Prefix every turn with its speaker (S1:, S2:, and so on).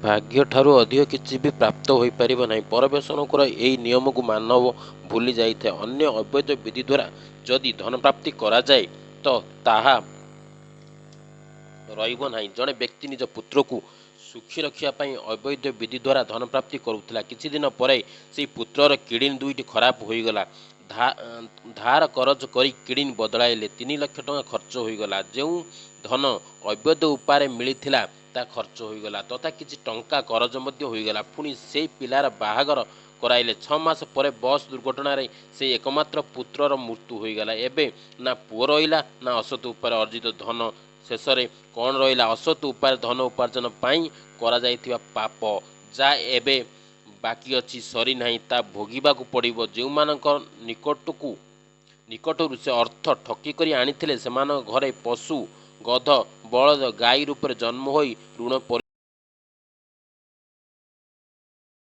S1: ଭାଗ୍ୟ ଠାରୁ ଅଧିକ କିଛି ବି ପ୍ରାପ୍ତ ହୋଇପାରିବ ନାହିଁ। ପରମେଶ୍ୱରଙ୍କର ଏହି ନିୟମକୁ ମାନବ ଭୁଲି ଯାଇଥାଏ। ଅନ୍ୟ ଅବୈଧ ବିଧି ଦ୍ୱାରା ଯଦି ଧନ ପ୍ରାପ୍ତି କରାଯାଏ ତ ତାହା ରହିବ ନାହିଁ। ଜଣେ ବ୍ୟକ୍ତି ନିଜ ପୁତ୍ରକୁ ସୁଖୀ ରଖିବା ପାଇଁ ଅବୈଧ ବିଧି ଦ୍ୱାରା ଧନ ପ୍ରାପ୍ତି କରୁଥିଲା। କିଛି ଦିନ ପରେ ସେହି ପୁତ୍ରର କିଡ଼ନୀ ଦୁଇଟି ଖରାପ ହୋଇଗଲା। ଧାର କରଜ କରି କିଡ଼ନୀ ବଦଳାଇଲେ। 3 ଲକ୍ଷ ଟଙ୍କା ଖର୍ଚ୍ଚ ହୋଇଗଲା। ଯେଉଁ ଧନ ଅବୈଧ ଉପାୟରେ ମିଳିଥିଲା ତା ଖର୍ଚ୍ଚ ହୋଇଗଲା ତଥା କିଛି ଟଙ୍କା କରଜ ମଧ୍ୟ ହୋଇଗଲା। ପୁଣି ସେହି ପିଲାର ବାହାଘର କରାଇଲେ। 6 ମାସ ପରେ ବସ୍ ଦୁର୍ଘଟଣାରେ ସେହି ଏକମାତ୍ର ପୁତ୍ରର ମୃତ୍ୟୁ ହୋଇଗଲା। ଏବେ ନା ପୁଅ ରହିଲା ନା ଅସତ ଉପାୟରେ ଅର୍ଜିତ ଧନ। ଶେଷରେ କ'ଣ ରହିଲା? ଅସତ ଉପାୟରେ ଧନ ଉପାର୍ଜନ ପାଇଁ କରାଯାଇଥିବା ପାପ, ଯାହା ଏବେ ବାକି ଅଛି, ସରି ନାହିଁ, ତା ଭୋଗିବାକୁ ପଡ଼ିବ। ଯେଉଁମାନଙ୍କ ନିକଟରୁ ସେ ଅର୍ଥ ଠକି କରି ଆଣିଥିଲେ ସେମାନଙ୍କ ଘରେ ପଶୁ, ଗଧ, ବଳଦ, ଗାଈ ରୂପରେ ଜନ୍ମ ହୋଇ ଋଣ